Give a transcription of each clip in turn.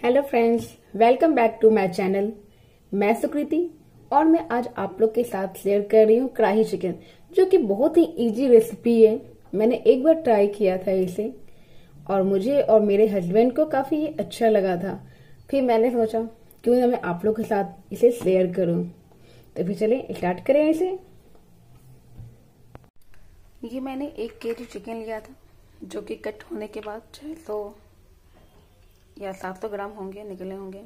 Hello friends, welcome back to my channel. मैं सुकृति और मैं आज आप लोग के साथ शेयर कर रही हूँ कढ़ाई चिकन, जो कि बहुत ही इजी रेसिपी है। मैंने एक बार ट्राई किया था इसे और मुझे और मेरे हस्बैंड को काफी अच्छा लगा था। फिर मैंने सोचा क्यों ना मैं आप लोग के साथ इसे शेयर करूं। तो फिर चलें स्टार्ट करें इसे। ये मैंने 1 केजी चिकन लिया था, जो कि कट होने के बाद 600 या 700 ग्राम होंगे, निकले होंगे।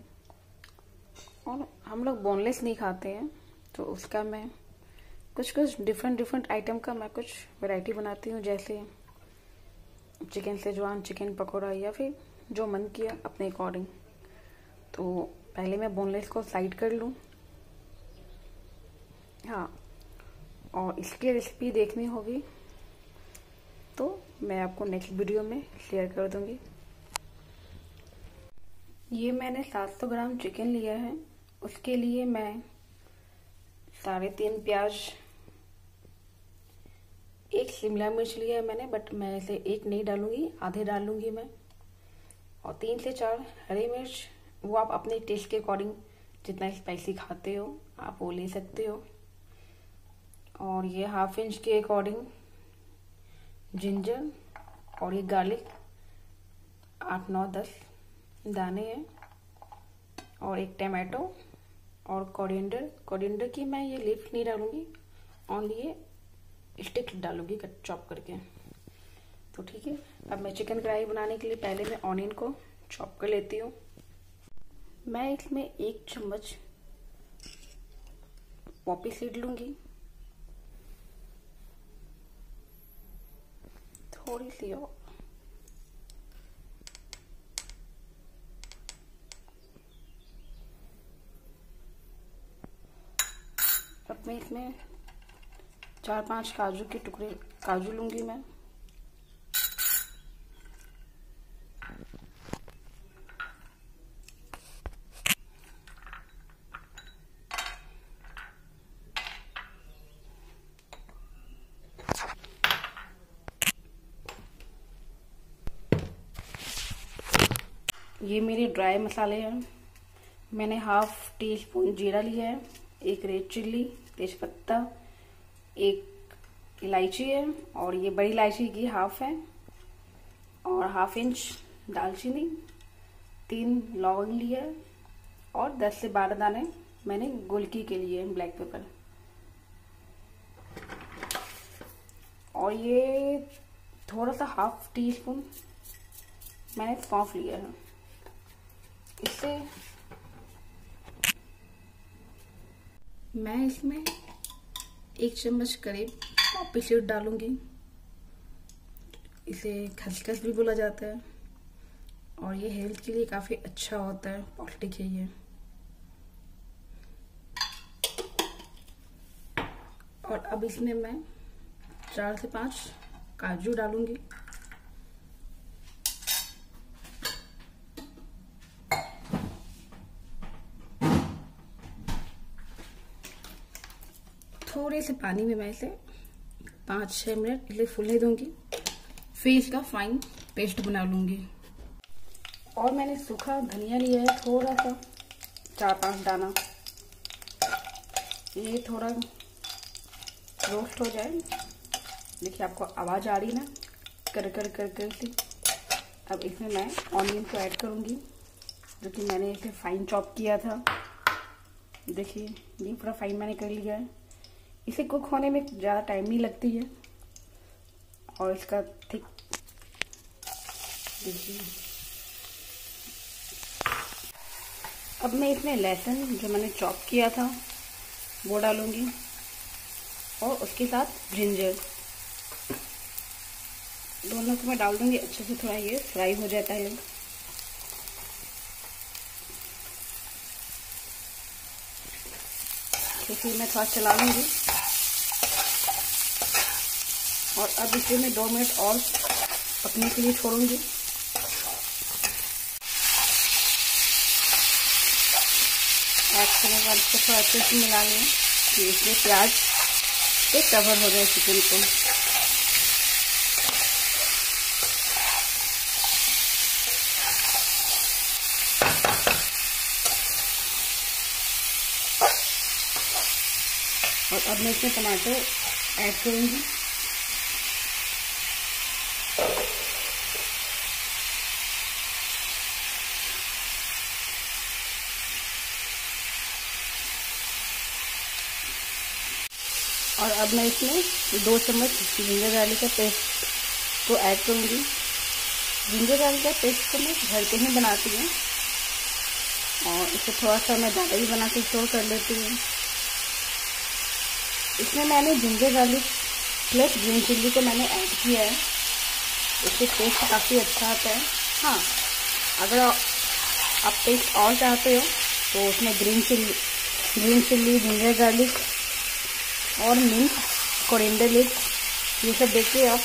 और हम लोग बोनलेस नहीं खाते हैं, तो उसका मैं कुछ डिफरेंट आइटम का मैं कुछ वैरायटी बनाती हूँ, जैसे चिकन सेजवान, चिकन पकौड़ा, या फिर जो मन किया अपने अकॉर्डिंग। तो पहले मैं बोनलेस को साइड कर लूँ। हाँ, और इसकी रेसिपी देखनी होगी तो मैं आपको नेक्स्ट वीडियो में शेयर कर दूंगी। ये मैंने 700 ग्राम चिकन लिया है। उसके लिए मैं 3.5 प्याज, 1 शिमला मिर्च लिया है मैंने, बट मैं इसे 1 नहीं डालूंगी, आधे डालूंगी मैं। और 3 से 4 हरी मिर्च, वो आप अपने टेस्ट के अकॉर्डिंग जितना स्पाइसी खाते हो आप वो ले सकते हो। और ये 1/2 इंच के अकॉर्डिंग जिंजर, और ये गार्लिक 8, 9, 10 दाने हैं, और 1 टमाटो, और कोरिएंडर की मैं ये लीफ नहीं डालूंगी, ओनली ये स्टिक डालूंगी कट चॉप करके। तो ठीक है, अब मैं चिकन कढ़ाई बनाने के लिए पहले मैं ऑनियन को चॉप कर लेती हूँ। मैं इसमें 1 चम्मच पॉपी सीड लूंगी, थोड़ी सी और, अब मैं इसमें 4-5 काजू के टुकड़े काजू लूंगी मैं। ये मेरे ड्राई मसाले हैं। मैंने 1/2 टीस्पून जीरा लिया है, 1 रेड चिल्ली, तेजपत्ता, 1 इलायची है, और ये बड़ी इलायची की 1/2 है, और 1/2 इंच दालचीनी, 3 लौंग लिया है, और 10 से 12 दाने मैंने गोलकी के लिए ब्लैक पेपर। और ये थोड़ा सा 1/2 टीस्पून मैंने सौंफ लिया है। इससे मैं इसमें 1 चम्मच करीब पॉपी सीड डालूंगी। इसे खसखस भी बोला जाता है, और ये हेल्थ के लिए काफी अच्छा होता है, पौष्टिक है ये। और अब इसमें मैं 4 से 5 काजू डालूंगी। थोड़े से पानी में मैं इसे 5-6 मिनट इसलिए फूलने दूंगी, फिर इसका फाइन पेस्ट बना लूंगी। और मैंने सूखा धनिया लिया है, थोड़ा सा 4-5 दाना। ये थोड़ा रोस्ट हो जाए, देखिए आपको आवाज आ रही ना, कर कर कर कर सी। अब इसमें मैं ऑनियन को ऐड करूंगी, जो कि मैंने इसे फाइन चॉप किया था। देखिए ये पूरा फाइन मैंने कर लिया है। इसे कुक होने में ज़्यादा टाइम नहीं लगती है, और इसका थिक देखिए। अब मैं इसमें लहसुन जो मैंने चॉप किया था वो डालूंगी, और उसके साथ जिंजर, दोनों को मैं डाल दूंगी अच्छे से। थोड़ा ये फ्राई हो जाता है, तो फिर मैं थोड़ा चला लूंगी। और अब इसे मैं 2 मिनट और पकने के लिए छोड़ूंगी। ऐड करने के बाद इसको थोड़ा अच्छे से मिला लें कि इसमें प्याज से कवर हो जाए चिकन को। और अब मैं इसमें टमाटर ऐड करूँगी। और अब मैं इसमें 2 चम्मच जिंजर गार्लिक का पेस्ट को ऐड करूँगी। जिंजर गार्लिक का पेस्ट को मैं घर पे ही बनाती हूँ और इसे थोड़ा सा मैं ज़्यादा ही बना के स्टोर कर लेती हूँ। इसमें मैंने ginger garlic plus green chilli को मैंने ऐड किया है, इससे टेस्ट काफ़ी अच्छा आता है। हाँ, अगर आप टेस्ट और चाहते हो तो उसमें ग्रीन चिल्ली, जिंजर गार्लिक और मिंट, कोरिएंडर लीव्स ये सब देख के आप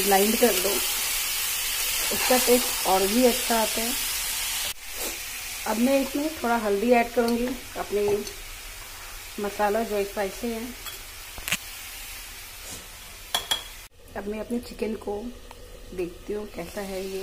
ग्राइंड कर दो, उसका टेस्ट और भी अच्छा आता है। अब मैं इसमें थोड़ा हल्दी ऐड करूँगी, अपने मसाला जो स्पाइसी है। अब मैं अपने चिकन को देखती हूँ कैसा है ये।